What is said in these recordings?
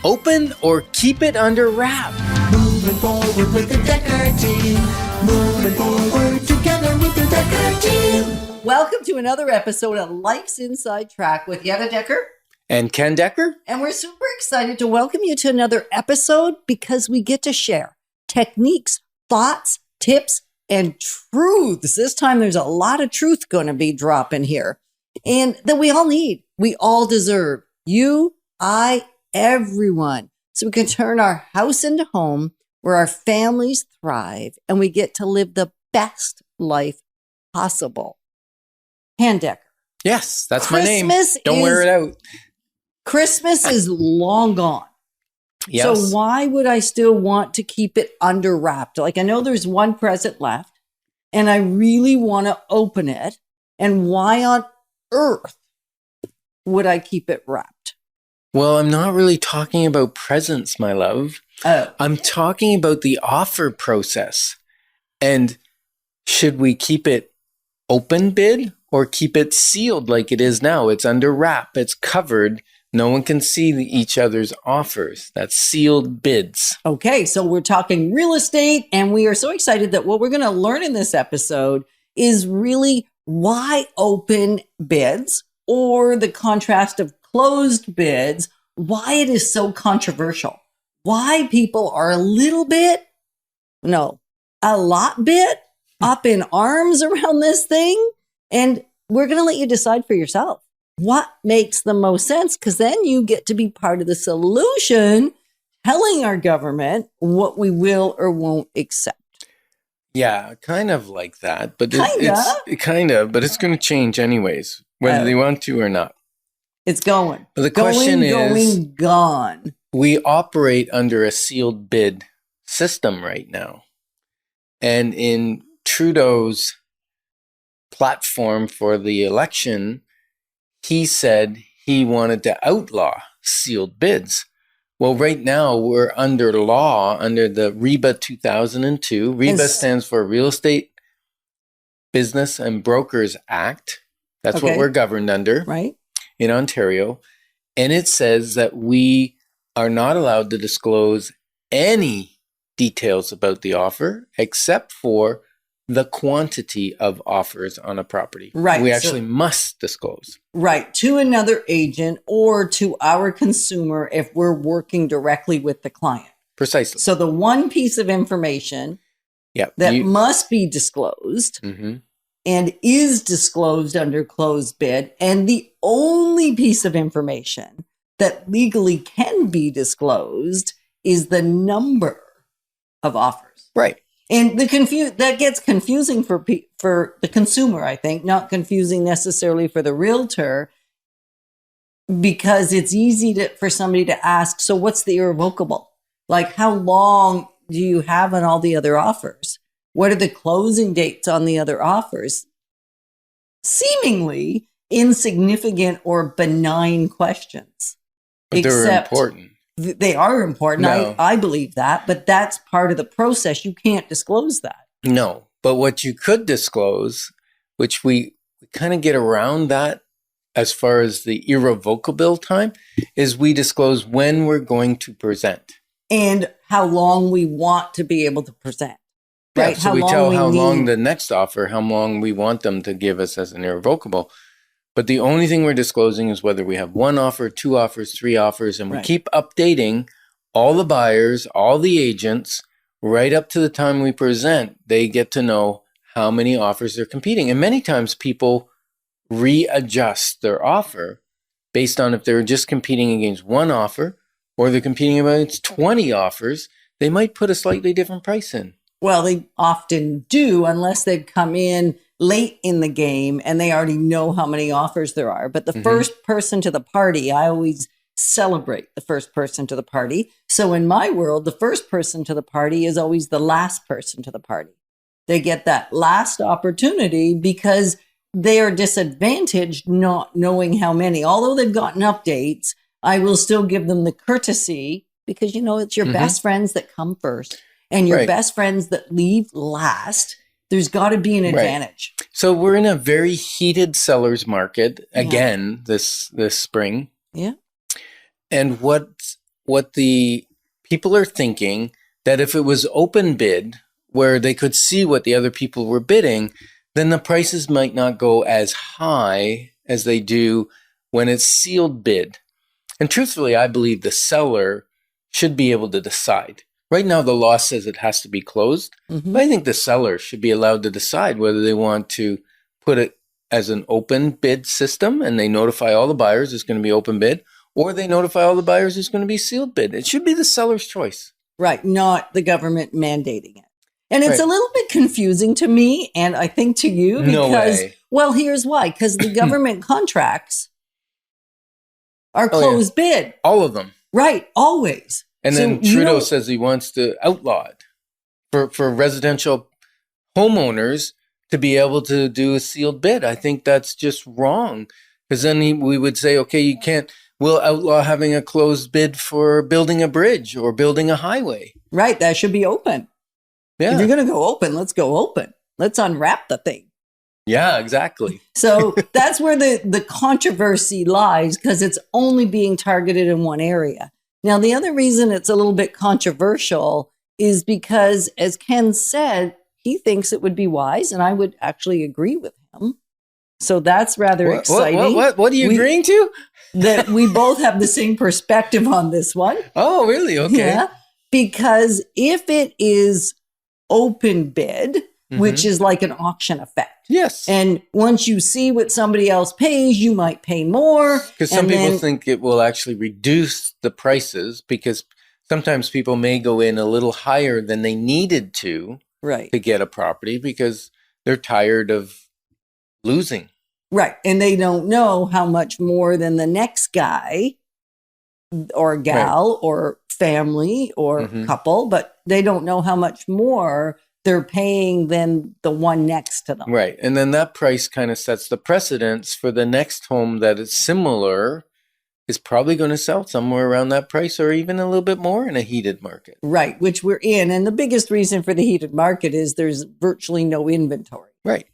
Open or keep it under wrap? Moving forward with the Decker team. Moving forward together with the Decker team. Welcome to another episode of Life's Inside Track with Yetta Decker. And Ken Decker? And we're super excited to welcome you to another episode because we get to share techniques, thoughts, tips, and truths. This time there's a lot of truth going to be dropping here. And that we all need, we all deserve. You, I, everyone. So we can turn our house into home where our families thrive and we get to live the best life possible. Ken Decker. Yes, that's my name. Christmas Don't wear it out. Christmas is long gone. Yes. So why would I still want to keep it under wrapped? Like I know there's one present left and I really want to open it. And why on earth would I keep it wrapped? Well, I'm not really talking about presents, my love. Oh. I'm talking about the offer process. And should we keep it open bid or keep it sealed like it is now? It's under wrap. It's covered. No one can see each other's offers. That's sealed bids. Okay, so we're talking real estate, and we are so excited that what we're going to learn in this episode is really why open bids or the contrast of closed bids, why it is so controversial, why people are a lot bit up in arms around this thing. And we're going to let you decide for yourself what makes the most sense, because then you get to be part of the solution, telling our government what we will or won't accept. Yeah, kind of like that, but but it's going to change anyways, whether they want to or not. It's going. But the question is, gone. We operate under a sealed bid system right now. And in Trudeau's platform for the election, he said he wanted to outlaw sealed bids. Well, right now we're under law under the REBA 2002. REBA stands for Real Estate Business and Brokers Act. That's what we're governed under, right, in Ontario. And it says that we are not allowed to disclose any details about the offer except for the quantity of offers on a property. Right. We actually must disclose. Right. To another agent or to our consumer if we're working directly with the client. Precisely. So the one piece of information that must be disclosed and is disclosed under closed bid, and the only piece of information that legally can be disclosed is the number of offers. Right. And that gets confusing for the consumer, I think, not confusing necessarily for the realtor, because it's easy for somebody to ask, so what's the irrevocable? Like, how long do you have on all the other offers? What are the closing dates on the other offers? Seemingly insignificant or benign questions. But they're important. They are important. No. I believe that, but that's part of the process. You can't disclose that. No, but what you could disclose, which we kind of get around that as far as the irrevocable time, is we disclose when we're going to present. And how long we want to be able to present. Right? Yeah, so we tell how long the next offer, how long we want them to give us as an irrevocable. But the only thing we're disclosing is whether we have one offer, two offers, three offers, and we keep updating all the buyers, all the agents, right up to the time we present. They get to know how many offers they're competing. And many times people readjust their offer based on if they're just competing against one offer or they're competing against 20 offers. They might put a slightly different price in. Well, they often do, unless they've come in late in the game and they already know how many offers there are. But the first person to the party, I always celebrate the first person to the party. So in my world, the first person to the party is always the last person to the party. They get that last opportunity because they are disadvantaged not knowing how many. Although they've gotten updates, I will still give them the courtesy because, you know, it's your best friends that come first and your best friends that leave last. There's got to be an advantage. So we're in a very heated seller's market again this spring. Yeah. And what the people are thinking, that if it was open bid where they could see what the other people were bidding, then the prices might not go as high as they do when it's sealed bid. And truthfully, I believe the seller should be able to decide. Right now, the law says it has to be closed, but I think the seller should be allowed to decide whether they want to put it as an open bid system and they notify all the buyers it's going to be open bid, or they notify all the buyers it's going to be sealed bid. It should be the seller's choice. Right, not the government mandating it. And it's Right. a little bit confusing to me, and I think to you, No because, way. well, here's why. Because the government contracts are closed bid. All of them. Right, always. And So then you Trudeau don't- says he wants to outlaw it for residential homeowners to be able to do a sealed bid. I think that's just wrong, because then we would say, okay, you can't, we'll outlaw having a closed bid for building a bridge or building a highway. Right, that should be open. If Yeah, you're going to go open, let's go open. Let's unwrap the thing. yeah, exactly. So that's where the controversy lies, because it's only being targeted in one area. Now, the other reason it's a little bit controversial is because, as Ken said, he thinks it would be wise, and I would actually agree with him. So that's rather exciting. What are you agreeing to? That we both have the same perspective on this one. Oh, really? Okay. Yeah. Because if it is open bid, which is like an auction effect, Yes. and once you see what somebody else pays, you might pay more. Because some and people then- think it will actually reduce the prices, because sometimes people may go in a little higher than they needed to Right. get a property because they're tired of losing. Right. And they don't know how much more than the next guy or gal or family or couple, but they don't know how much more they're paying than the one next to them. Right. And then that price kind of sets the precedence for the next home that is similar is probably going to sell somewhere around that price or even a little bit more in a heated market. Right. Which we're in. And the biggest reason for the heated market is there's virtually no inventory Right.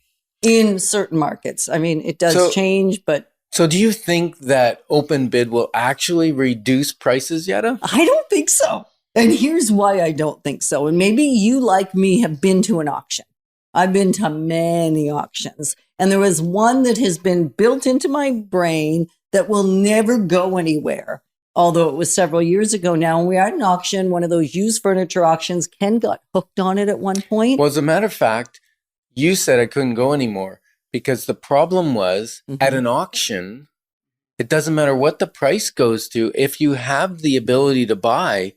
in certain markets. I mean, it does So- change, but So do you think that open bid will actually reduce prices, Yetta? I don't think so. And here's why I don't think so. And maybe you, like me, have been to an auction. I've been to many auctions. And there was one that has been built into my brain that will never go anywhere. Although it was several years ago now. And we are at an auction, one of those used furniture auctions. Ken got hooked on it at one point. Well, as a matter of fact, you said I couldn't go anymore because the problem was at an auction, it doesn't matter what the price goes to. If you have the ability to buy,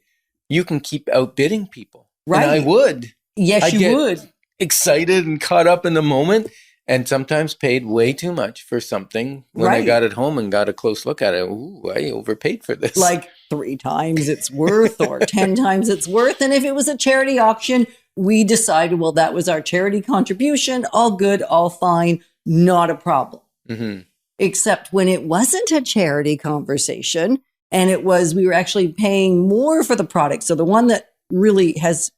you can keep outbidding people. Right. And I would. Yes, I you get would. excited and caught up in the moment and sometimes paid way too much for something when I Right. got it home and got a close look at it. Ooh, I overpaid for this. Like 3 times its worth or 10 times its worth. And if it was a charity auction, we decided, well, that was our charity contribution. All good, all fine, not a problem. Except when it wasn't a charity conversation and it was, we were actually paying more for the product. So the one that really has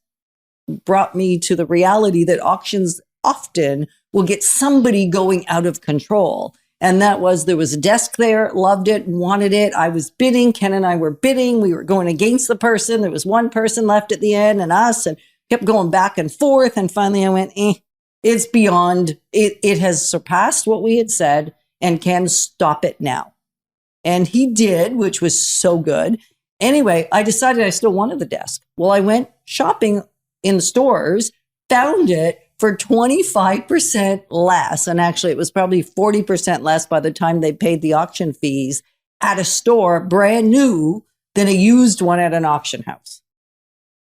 brought me to the reality that auctions often will get somebody going out of control. And that was, there was a desk there, loved it, wanted it. I was bidding. Ken and I were bidding. We were going against the person. There was one person left at the end and us, and kept going back and forth. And finally I went, it's beyond, it has surpassed what we had said, and Ken, stop it now. And he did, which was so good. Anyway, I decided I still wanted the desk. Well, I went shopping in the stores, found it for 25% less. And actually, it was probably 40% less by the time they paid the auction fees at a store, brand new, than a used one at an auction house.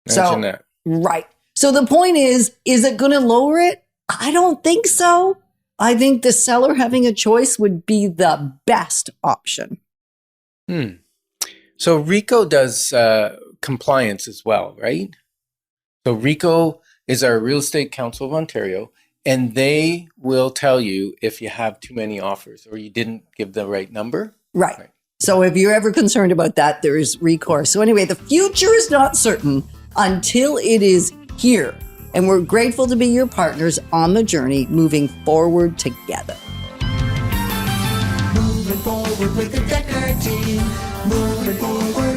Imagine that. Right. So the point is it going to lower it? I don't think so. I think the seller having a choice would be the best option. So RICO does compliance as well, right? So RICO is our Real Estate Council of Ontario, and they will tell you if you have too many offers or you didn't give the right number. Right. So if you're ever concerned about that, there is recourse. So anyway, the future is not certain until it is here. And we're grateful to be your partners on the journey, moving forward together. Moving forward with the Decker team. Moving forward